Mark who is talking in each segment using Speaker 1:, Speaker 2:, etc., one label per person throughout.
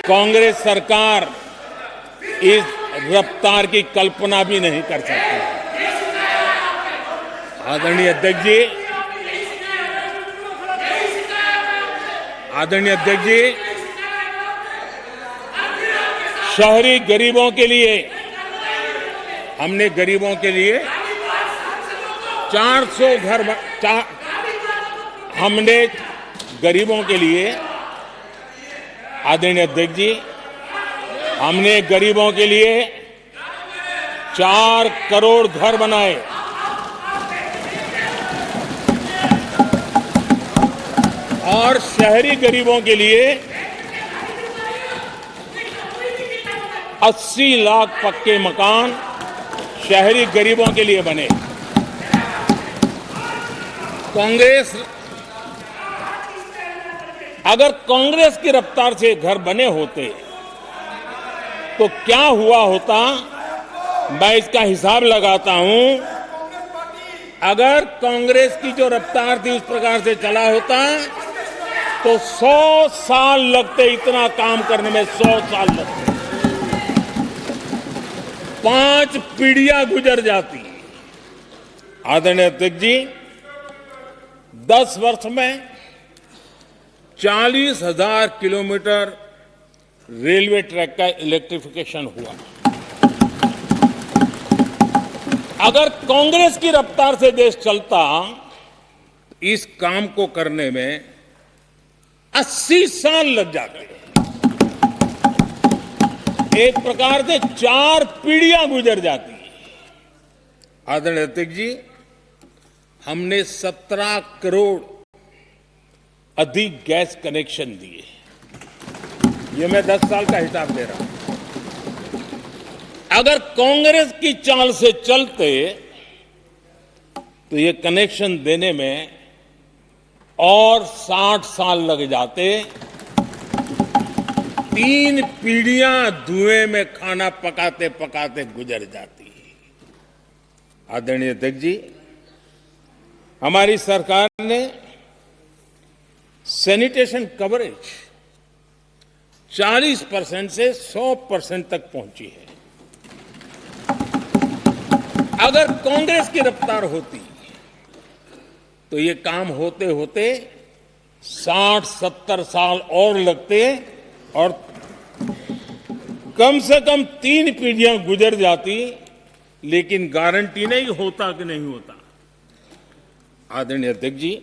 Speaker 1: कांग्रेस सरकार इस रफ्तार की कल्पना भी नहीं कर सकती। आदरणीय अध्यक्ष जी, शहरी गरीबों के लिए हमने 400 घर हमने गरीबों के लिए, आदरणीय अध्यक्ष जी, हमने गरीबों के लिए 4 करोड़ घर बनाए। और शहरी गरीबों के लिए 80 लाख पक्के मकान शहरी गरीबों के लिए बने। अगर कांग्रेस की रफ्तार से घर बने होते तो क्या हुआ होता, मैं इसका हिसाब लगाता हूं। अगर कांग्रेस की जो रफ्तार थी उस प्रकार से चला होता तो 100 साल लगते, इतना काम करने में 100 साल लगते, 5 पीढ़ियां गुजर जाती। आदरणीय अध्यक्ष जी, 10 वर्ष में 40,000 किलोमीटर रेलवे ट्रैक का इलेक्ट्रिफिकेशन हुआ। अगर कांग्रेस की रफ्तार से देश चलता, इस काम को करने में 80 साल लग जाते। एक प्रकार से 4 पीढ़ियां गुजर जाती। आदरणीय अध्यक्ष जी, हमने 17 करोड़ अधिक गैस कनेक्शन दिए। ये मैं 10 साल का हिसाब दे रहा हूं। अगर कांग्रेस की चाल से चलते तो ये कनेक्शन देने में और 60 साल लग जाते। 3 पीढ़ियां धुएं में खाना पकाते पकाते गुजर जाती। आदरणीय अध्यक्ष जी, हमारी सरकार ने सैनिटेशन कवरेज 40% से 100% तक पहुंची है। अगर कांग्रेस की रफ्तार होती तो ये काम होते होते 60-70 साल और लगते और कम से कम 3 पीढ़ियां गुजर जाती, लेकिन गारंटी नहीं होता कि नहीं होता। आदरणीय अध्यक्ष जी,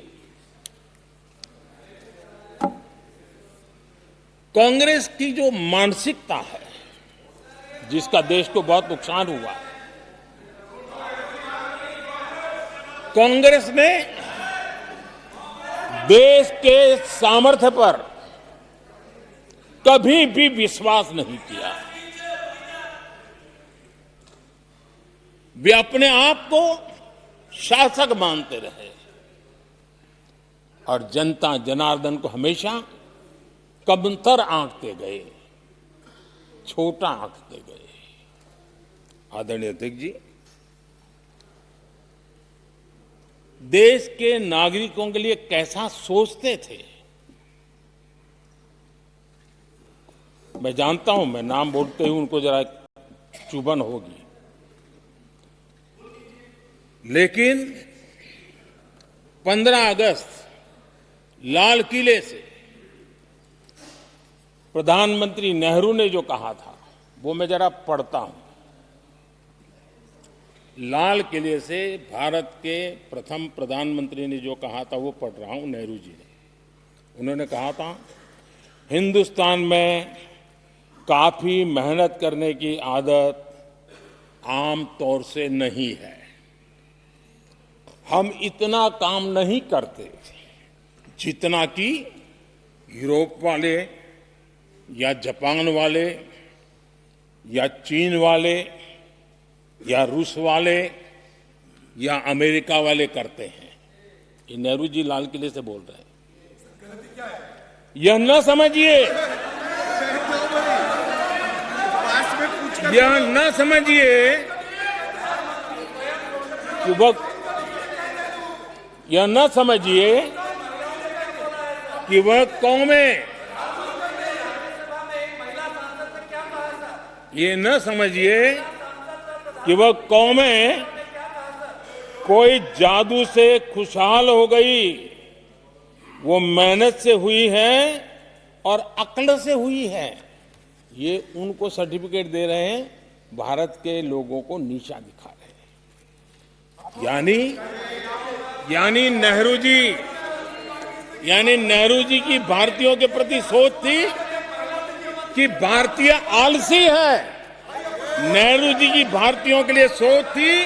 Speaker 1: कांग्रेस की जो मानसिकता है, जिसका देश को बहुत नुकसान हुआ, कांग्रेस ने देश के सामर्थ्य पर कभी भी विश्वास नहीं किया। वे अपने आप को शासक मानते रहे और जनता जनार्दन को हमेशा कमतर आंकते गए, छोटा आंकते गए। आदरणीय अध्यक्ष जी, देश के नागरिकों के लिए कैसा सोचते थे, मैं जानता हूं। मैं नाम बोलते ही उनको जरा चुभन होगी, लेकिन 15 अगस्त लाल किले से प्रधानमंत्री नेहरू ने जो कहा था, वो मैं जरा पढ़ता हूं। लाल किले से भारत के प्रथम प्रधानमंत्री ने जो कहा था वो पढ़ रहा हूं, नेहरू जी ने। उन्होंने कहा था, हिंदुस्तान में काफी मेहनत करने की आदत आम तौर से नहीं है। हम इतना काम नहीं करते जितना कि यूरोप वाले या जापान वाले या चीन वाले या रूस वाले या अमेरिका वाले करते हैं। ये नेहरू जी लाल किले से बोल रहे हैं। यह न समझिए, यह न समझिए कि वह, यह न समझिए कि वह कौमें ये न समझिए कि वह कौमें कोई जादू से खुशहाल हो गई। वो मेहनत से हुई है और अक्ल से हुई है। ये उनको सर्टिफिकेट दे रहे हैं, भारत के लोगों को नीचा दिखा रहे हैं। यानी नेहरू जी की भारतीयों के प्रति सोच थी कि भारतीय आलसी है। नेहरू जी की भारतीयों के लिए सोच थी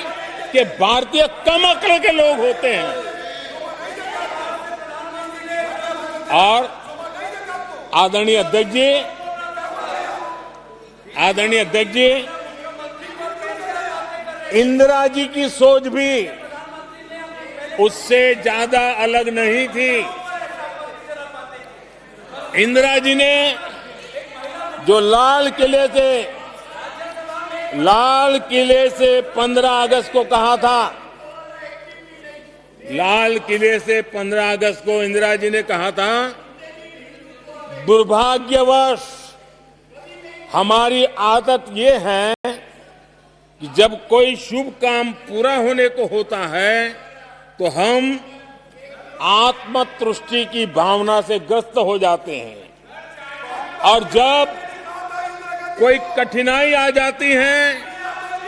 Speaker 1: कि भारतीय कम अक्ल के लोग होते हैं। और आदरणीय अध्यक्ष जी, इंदिरा जी की सोच भी उससे ज्यादा अलग नहीं थी। इंदिरा जी ने जो लाल किले से 15 अगस्त को कहा था, लाल किले से 15 अगस्त को इंदिरा जी ने कहा था, दुर्भाग्यवश हमारी आदत ये है कि जब कोई शुभ काम पूरा होने को होता है तो हम आत्मतुष्टि की भावना से ग्रस्त हो जाते हैं और जब कोई कठिनाई आ जाती है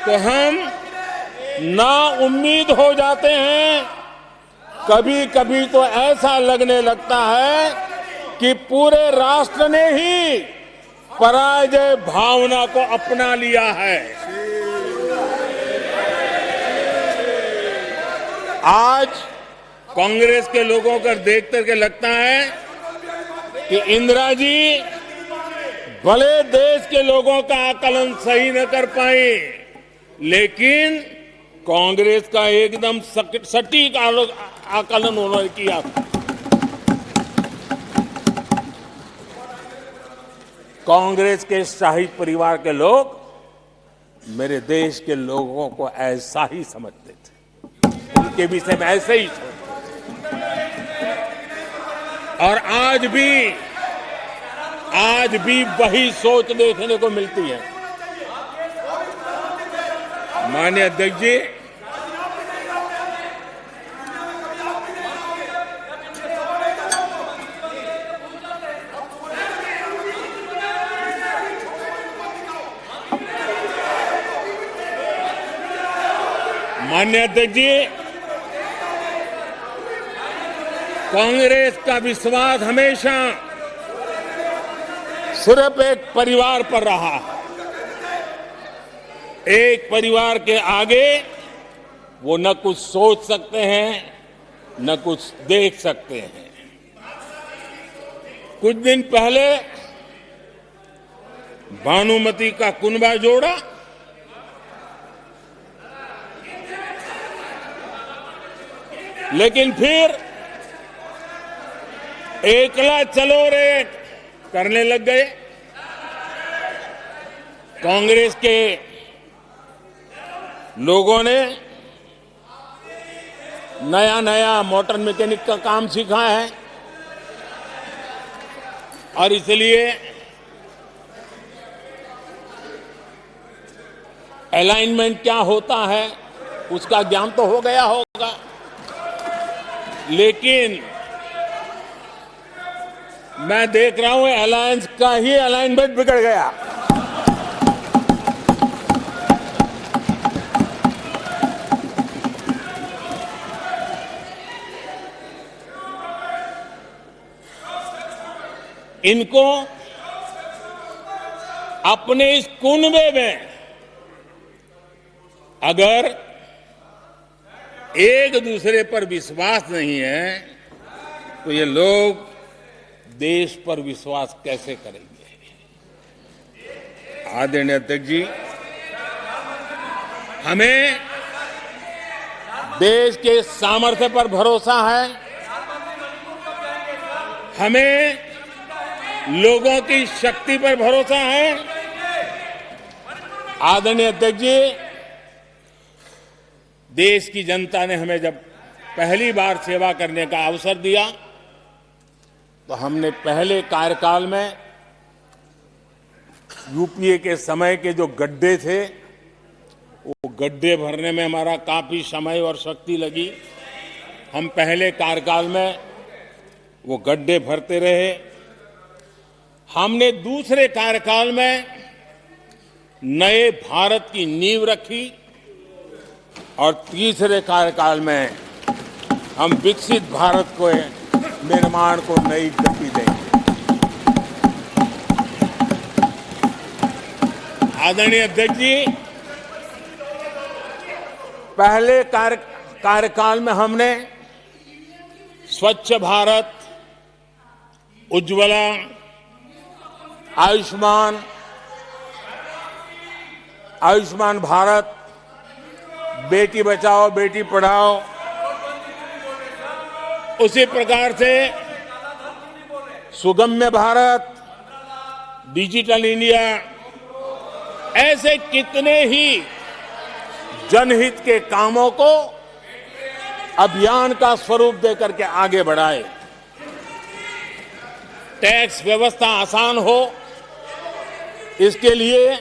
Speaker 1: तो हम ना उम्मीद हो जाते हैं। कभी कभी तो ऐसा लगने लगता है कि पूरे राष्ट्र ने ही पराजय भावना को अपना लिया है। आज कांग्रेस के लोगों को देख करके लगता है कि इंदिरा जी भले देश के लोगों का आकलन सही न कर पाए, लेकिन कांग्रेस का एकदम सटीक आकलन उन्होंने किया। कांग्रेस के शाही परिवार के लोग मेरे देश के लोगों को ऐसा ही समझते थे, उनके विषय में ऐसे ही सोचते। और आज भी वही सोच देखने को मिलती है। माननीय अध्यक्ष जी, कांग्रेस का विश्वास हमेशा सिर्फ एक परिवार पर रहा है। एक परिवार के आगे वो न कुछ सोच सकते हैं, न कुछ देख सकते हैं। कुछ दिन पहले भानुमति का कुनबा जोड़ा लेकिन फिर एकला चलो रे करने लग गए। कांग्रेस के लोगों ने नया मोटर मैकेनिक का काम सीखा है और इसलिए अलाइनमेंट क्या होता है उसका ज्ञान तो हो गया होगा, लेकिन मैं देख रहा हूं अलायंस का ही अलाइनमेंट बिगड़ गया। इनको अपने इस कुनबे में अगर एक दूसरे पर विश्वास नहीं है तो ये लोग देश पर विश्वास कैसे करेंगे। आदरणीय अध्यक्ष जी, हमें देश के सामर्थ्य पर भरोसा है, हमें लोगों की शक्ति पर भरोसा है। आदरणीय अध्यक्ष जी, देश की जनता ने हमें जब पहली बार सेवा करने का अवसर दिया तो हमने पहले कार्यकाल में यूपीए के समय के जो गड्ढे थे, वो गड्ढे भरने में हमारा काफी समय और शक्ति लगी। हम पहले कार्यकाल में वो गड्ढे भरते रहे। हमने दूसरे कार्यकाल में नए भारत की नींव रखी और तीसरे कार्यकाल में हम विकसित भारत को निर्माण को नई गति देंगे। आदरणीय अध्यक्ष जी, पहले कार्यकाल में हमने स्वच्छ भारत, उज्ज्वला, आयुष्मान भारत, बेटी बचाओ बेटी पढ़ाओ, उसी प्रकार से सुगम्य भारत, डिजिटल इंडिया, ऐसे कितने ही जनहित के कामों को अभियान का स्वरूप देकर के आगे बढ़ाए। टैक्स व्यवस्था आसान हो, इसके लिए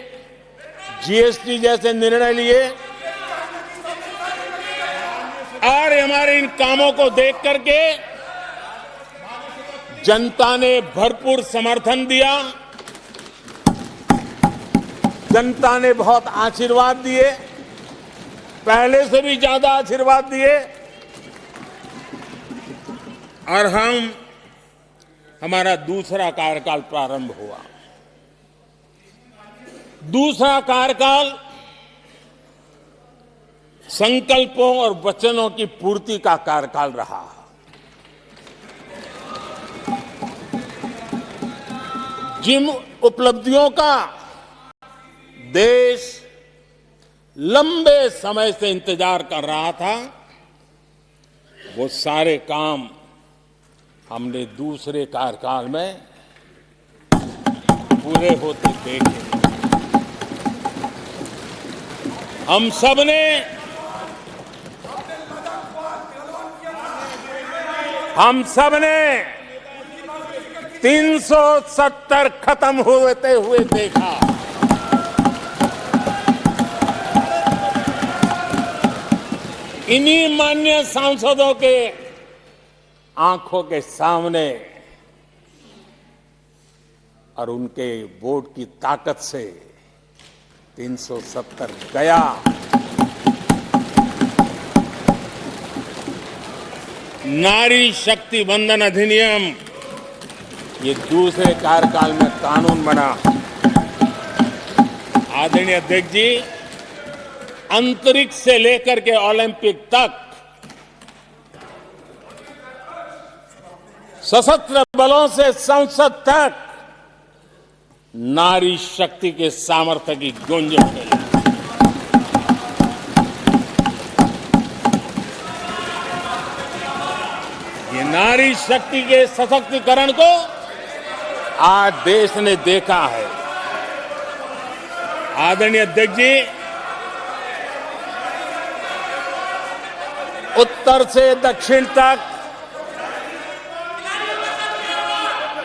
Speaker 1: जीएसटी जैसे निर्णय लिए और हमारे इन कामों को देख करके जनता ने भरपूर समर्थन दिया। जनता ने बहुत आशीर्वाद दिए, पहले से भी ज्यादा आशीर्वाद दिए और हमारा दूसरा कार्यकाल प्रारंभ हुआ। दूसरा कार्यकाल संकल्पों और वचनों की पूर्ति का कार्यकाल रहा। जिन उपलब्धियों का देश लंबे समय से इंतजार कर रहा था, वो सारे काम हमने दूसरे कार्यकाल में पूरे होते देखे। हम सबने 370 खत्म होते हुए देखा। इन्हीं माननीय सांसदों के आंखों के सामने और उनके वोट की ताकत से 370 गया। नारी शक्ति वंदन अधिनियम ये दूसरे कार्यकाल में कानून बना। आदरणीय अध्यक्ष जी, अंतरिक्ष से लेकर के ओलंपिक तक सशस्त्र बलों से संसद तक नारी शक्ति के सामर्थ्य की गूंज उठी। ये नारी शक्ति के सशक्तिकरण को आज देश ने देखा है। आदरणीय अध्यक्ष जी, उत्तर से दक्षिण तक,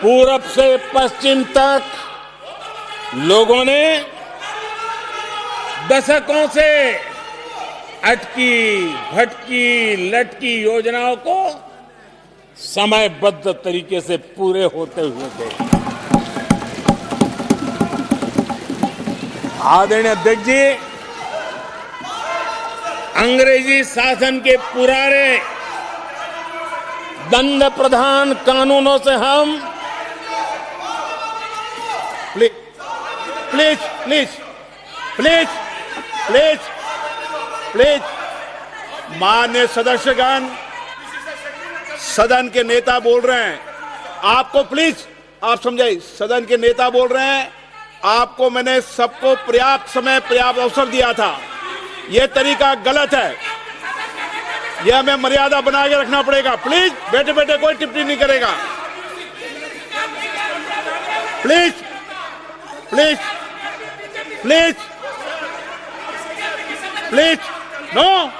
Speaker 1: पूरब से पश्चिम तक लोगों ने दशकों से अटकी भटकी लटकी योजनाओं को समयबद्ध तरीके से पूरे होते हुए देखे। आदरणीय अध्यक्ष जी, अंग्रेजी शासन के पुराने दंड प्रधान कानूनों से हम
Speaker 2: प्लीज माननीय सदस्यगण, सदन के नेता बोल रहे हैं, आपको प्लीज आप समझाइए। सदन के नेता बोल रहे हैं, आपको मैंने सबको पर्याप्त समय पर्याप्त अवसर दिया था। यह तरीका गलत है, यह हमें मर्यादा बना के रखना पड़ेगा। प्लीज बैठे बैठे कोई टिप्पणी नहीं करेगा। Please please please please no,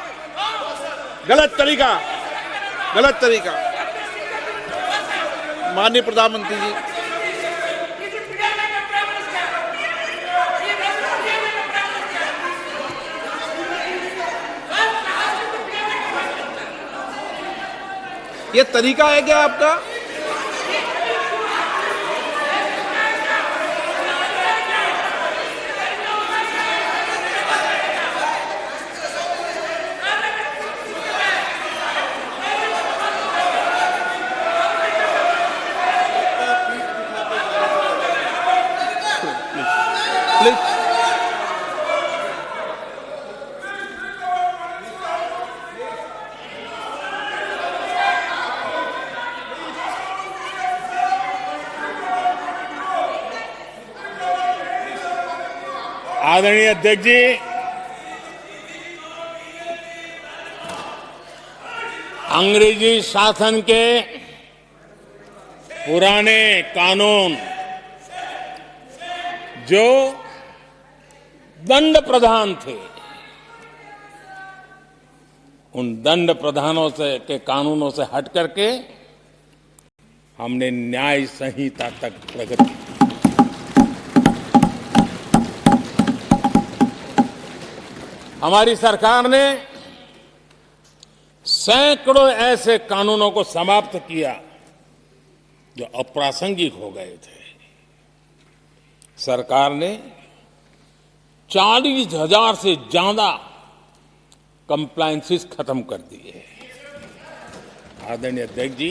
Speaker 2: गलत तरीका, गलत तरीका। माननीय प्रधानमंत्री जी, ये तरीका है क्या आपका? प्लीज
Speaker 1: आदरणीय अध्यक्ष जी, अंग्रेजी शासन के पुराने कानून जो दंड प्रधान थे, उन दंड प्रधानों से के कानूनों से हट करके हमने न्याय संहिता तक प्रगति की। हमारी सरकार ने सैकड़ों ऐसे कानूनों को समाप्त किया जो अप्रासंगिक हो गए थे। सरकार ने 40,000 से ज्यादा कंप्लायंसेस खत्म कर दिए। आदरणीय अध्यक्ष जी,